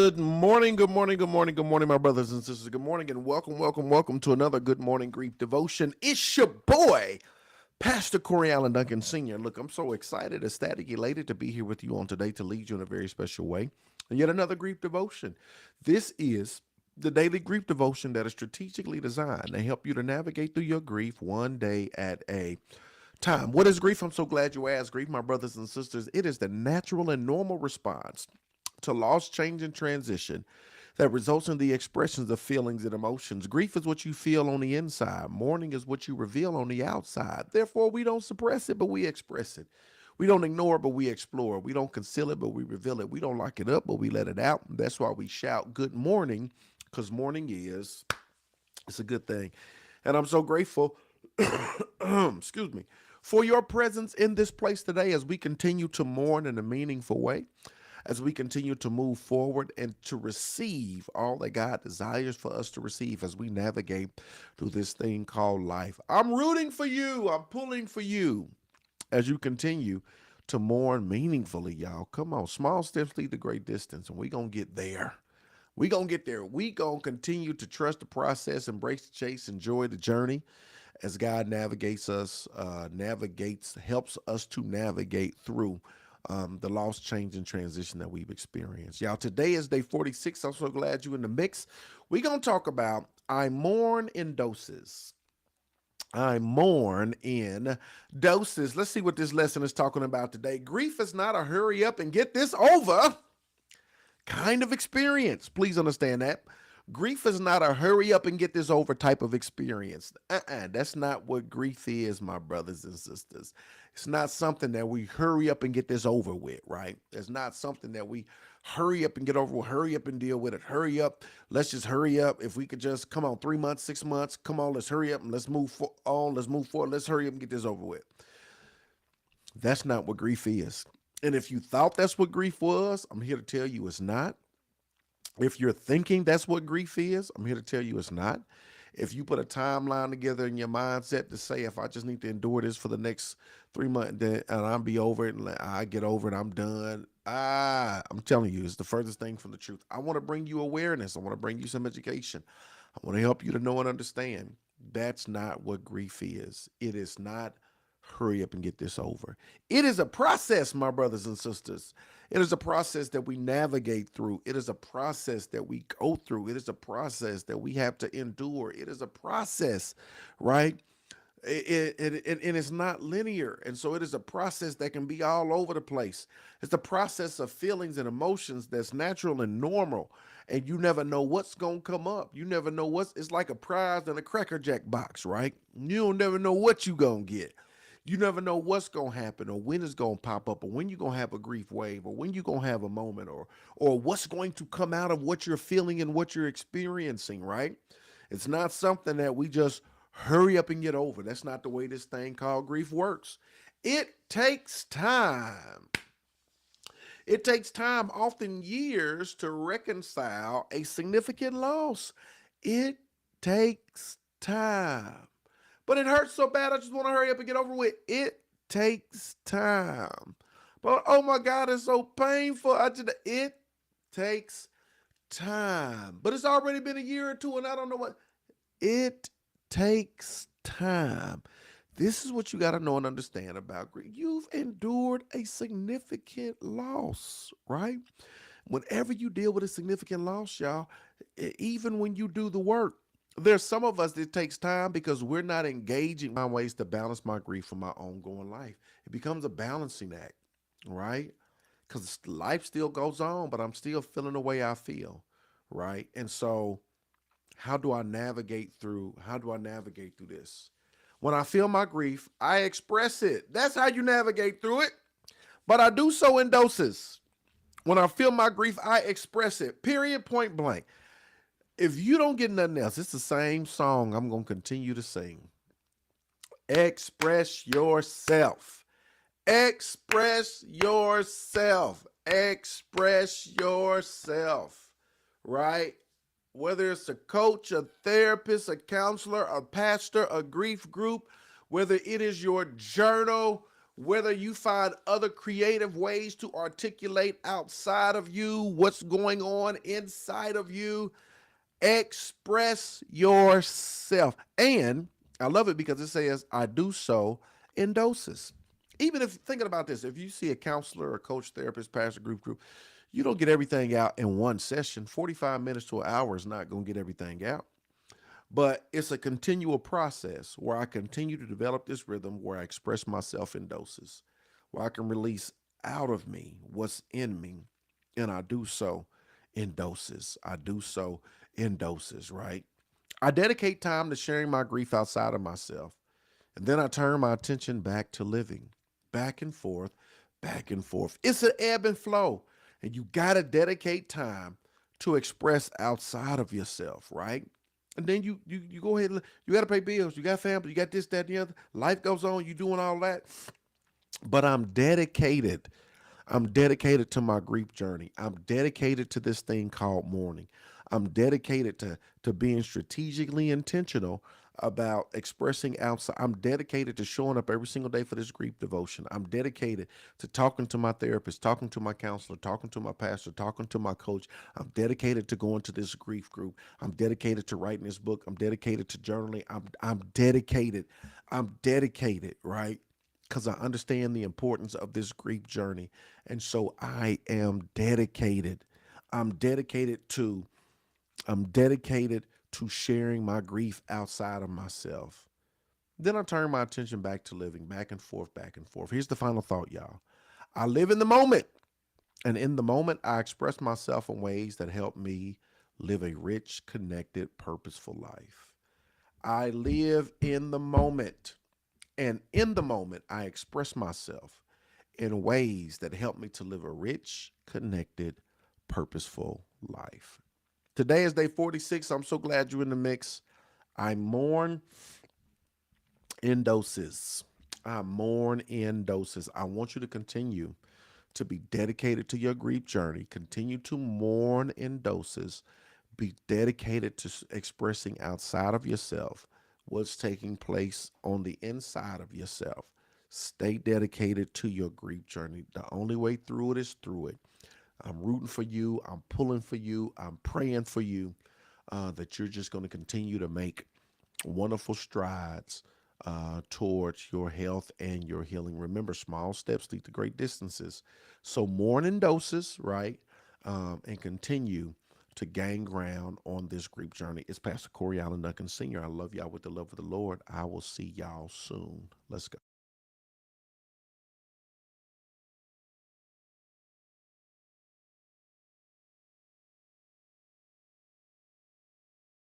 Good morning, good morning, good morning, good morning, my brothers and sisters. Good morning and welcome to another Good Morning Grief Devotion. It's your boy, Pastor Corey Allen Duncan Sr. Look, I'm so excited, ecstatic, elated to be here with you on today to lead you in a very special way. And yet another grief devotion. This is the daily grief devotion that is strategically designed to help you to navigate through your grief one day at a time. What is grief? I'm so glad you asked. Grief, my brothers and sisters, it is the natural and normal response to loss, change, and transition that results in the expressions of feelings and emotions. Grief is what you feel on the inside. Mourning is what you reveal on the outside. Therefore, we don't suppress it, but we express it. We don't ignore it, but we explore it. We don't conceal it, but we reveal it. We don't lock it up, but we let it out. That's why we shout good morning, because morning it's a good thing. And I'm so grateful, excuse me, for your presence in this place today as we continue to mourn in a meaningful way, as we continue to move forward and to receive all that God desires for us to receive as we navigate through this thing called life. I'm rooting for you. I'm pulling for you as you continue to mourn meaningfully, y'all. Come on. Small steps lead to great distance, and we're going to get there. We're going to get there. We're going to continue to trust the process, embrace the chase, enjoy the journey as God helps us to navigate through the loss, change, and transition that we've experienced. Y'all, today is day 46. I'm so glad you're in the mix. We're going to talk about I mourn in doses. I mourn in doses. Let's see what this lesson is talking about today. Grief is not a hurry up and get this over kind of experience. Please understand that. Grief is not a hurry up and get this over type of experience. That's not what grief is, my brothers and sisters. It's not something that we hurry up and get this over with, right? It's not something that we hurry up and get over with, hurry up and deal with it. Hurry up. Let's just hurry up. If we could just, come on, 3 months, 6 months, come on, let's hurry up and let's move on. Let's move forward. Let's hurry up and get this over with. That's not what grief is. And if you thought that's what grief was, I'm here to tell you it's not. If you're thinking that's what grief is, I'm here to tell you it's not. If you put a timeline together in your mindset to say, if I just need to endure this for the next 3 months, then and I'll be over it, and I get over it, I'm done. I'm telling you, it's the furthest thing from the truth. I want to bring you awareness. I want to bring you some education. I want to help you to know and understand. That's not what grief is. It is not hurry up and get this over. It is a process, my brothers and sisters. It is a process that we navigate through. It is a process that we go through. It is a process that we have to endure. It is a process, right? And it's not linear. And so it is a process that can be all over the place. It's a process of feelings and emotions that's natural and normal. And you never know what's going to come up. You never know it's like a prize in a Cracker Jack box, right? You don't never know what you going to get. You never know what's going to happen or when it's going to pop up or when you're going to have a grief wave or when you're going to have a moment or what's going to come out of what you're feeling and what you're experiencing, right? It's not something that we just hurry up and get over. That's not the way this thing called grief works. It takes time. It takes time, often years, to reconcile a significant loss. It takes time. But it hurts so bad, I just want to hurry up and get over with. It takes time. But oh my God, it's so painful. It takes time. But it's already been a year or two, and I don't know what. It takes time. This is what you got to know and understand about grief. You've endured a significant loss, right? Whenever you deal with a significant loss, y'all, even when you do the work, there's some of us that takes time because we're not engaging my ways to balance my grief from my ongoing life. It becomes a balancing act, right? Because life still goes on, but I'm still feeling the way I feel, right? And so how do I navigate through this? When I feel my grief, I express it. That's how you navigate through it. But I do so in doses. When I feel my grief, I express it. Period, point blank. If you don't get nothing else, it's the same song I'm going to continue to sing. Express yourself. Express yourself. Express yourself. Right? Whether it's a coach, a therapist, a counselor, a pastor, a grief group, whether it is your journal, whether you find other creative ways to articulate outside of you what's going on inside of you, express yourself. And I love it because it says, I do so in doses. Even if thinking about this, if you see a counselor, a coach, therapist, pastor, group, you don't get everything out in one session. 45 minutes to an hour is not going to get everything out. But it's a continual process where I continue to develop this rhythm where I express myself in doses, where I can release out of me what's in me. And I do so in doses. I do so in doses, right? I dedicate time to sharing my grief outside of myself. And then I turn my attention back to living, back and forth, back and forth. It's an ebb and flow. And you got to dedicate time to express outside of yourself, right? And then you go ahead and you got to pay bills. You got family. You got this, that, and the other. Life goes on. You doing all that. But I'm dedicated. I'm dedicated to my grief journey. I'm dedicated to this thing called mourning. I'm dedicated to being strategically intentional about expressing outside. I'm dedicated to showing up every single day for this grief devotion. I'm dedicated to talking to my therapist, talking to my counselor, talking to my pastor, talking to my coach. I'm dedicated to going to this grief group. I'm dedicated to writing this book. I'm dedicated to journaling. I'm dedicated. I'm dedicated, right? Because I understand the importance of this grief journey. And so I am dedicated. I'm dedicated to I'm dedicated to sharing my grief outside of myself. Then I turn my attention back to living, back and forth, back and forth. Here's the final thought, y'all. I live in the moment, and in the moment, I express myself in ways that help me live a rich, connected, purposeful life. I live in the moment, and in the moment, I express myself in ways that help me to live a rich, connected, purposeful life. Today is day 46. I'm so glad you're in the mix. I mourn in doses. I mourn in doses. I want you to continue to be dedicated to your grief journey. Continue to mourn in doses. Be dedicated to expressing outside of yourself what's taking place on the inside of yourself. Stay dedicated to your grief journey. The only way through it is through it. I'm rooting for you. I'm pulling for you. I'm praying for you that you're just going to continue to make wonderful strides towards your health and your healing. Remember, small steps lead to great distances. So mourn in doses, right? And continue to gain ground on this grief journey. It's Pastor Corey Allen Duncan Sr. I love y'all with the love of the Lord. I will see y'all soon. Let's go.